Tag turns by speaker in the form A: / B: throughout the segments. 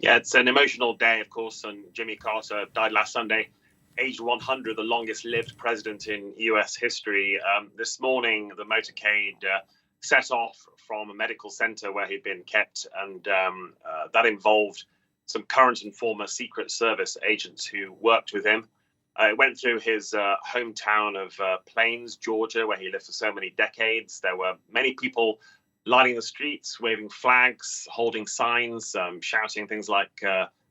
A: Yeah, it's an emotional day, of course, and Jimmy Carter died last Sunday, aged 100, the longest lived president in US history. This morning, the motorcade set off from a medical center where he'd been kept, and that involved some current and former Secret Service agents who worked with him. It went through his hometown of Plains, Georgia, where he lived for so many decades. There were many people lining the streets, waving flags, holding signs, shouting things like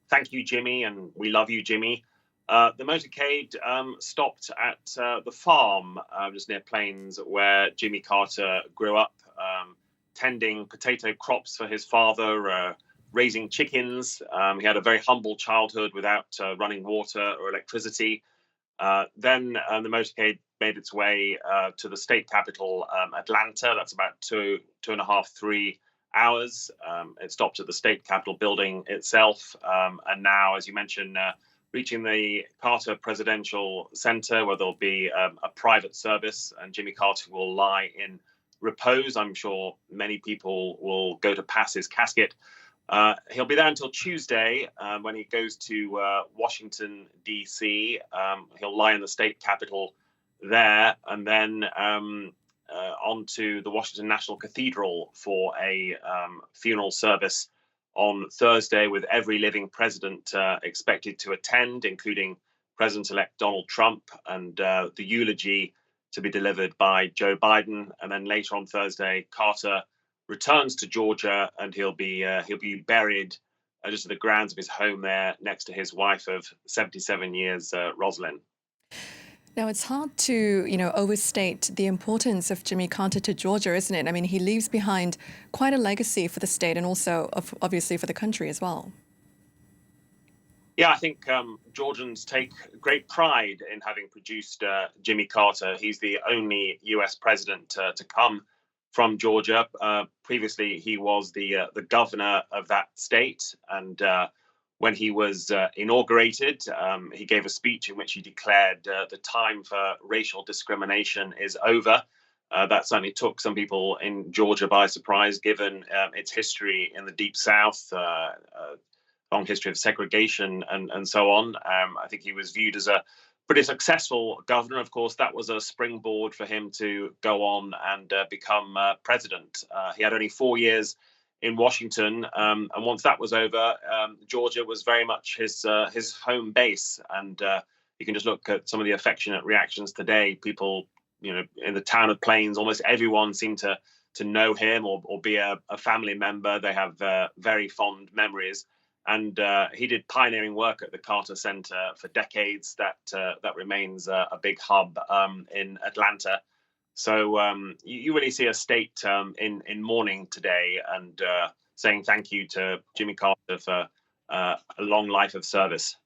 A: "Thank you, Jimmy," and "We love you, Jimmy." The motorcade stopped at the farm just near Plains, where Jimmy Carter grew up, tending potato crops for his father, raising chickens. He had a very humble childhood without running water or electricity. Then the motorcade made its way to the state capital, Atlanta. That's about two and a half, 3 hours. It stopped at the state capitol building itself. And now, as you mentioned, reaching the Carter Presidential Center, where there'll be a private service, and Jimmy Carter will lie in repose. I'm sure many people will go to pass his casket. He'll be there until Tuesday when he goes to Washington, D.C. He'll lie in the state capitol there, and then on to the Washington National Cathedral for a funeral service on Thursday, with every living president expected to attend, including President-elect Donald Trump, and the eulogy to be delivered by Joe Biden. And then later on Thursday, Carter returns to Georgia, and he'll be buried just at the grounds of his home there, next to his wife of 77 years, Rosalynn.
B: Now, it's hard to, overstate the importance of Jimmy Carter to Georgia, isn't it? I mean, he leaves behind quite a legacy for the state and also, obviously, for the country as well.
A: Yeah, I think Georgians take great pride in having produced Jimmy Carter. He's the only U.S. president to come from Georgia. Previously, he was the governor of that state, and when he was inaugurated, he gave a speech in which he declared the time for racial discrimination is over. That certainly took some people in Georgia by surprise, given its history in the Deep South, long history of segregation and so on. I think he was viewed as a pretty successful governor. Of course, that was a springboard for him to go on and become president. He had only 4 years in Washington, and once that was over, Georgia was very much his home base. And you can just look at some of the affectionate reactions today. People, in the town of Plains, almost everyone seemed to know him or be a family member. They have very fond memories. And he did pioneering work at the Carter Center for decades. That remains a big hub in Atlanta. So you really see a state in mourning today, and saying thank you to Jimmy Carter for a long life of service.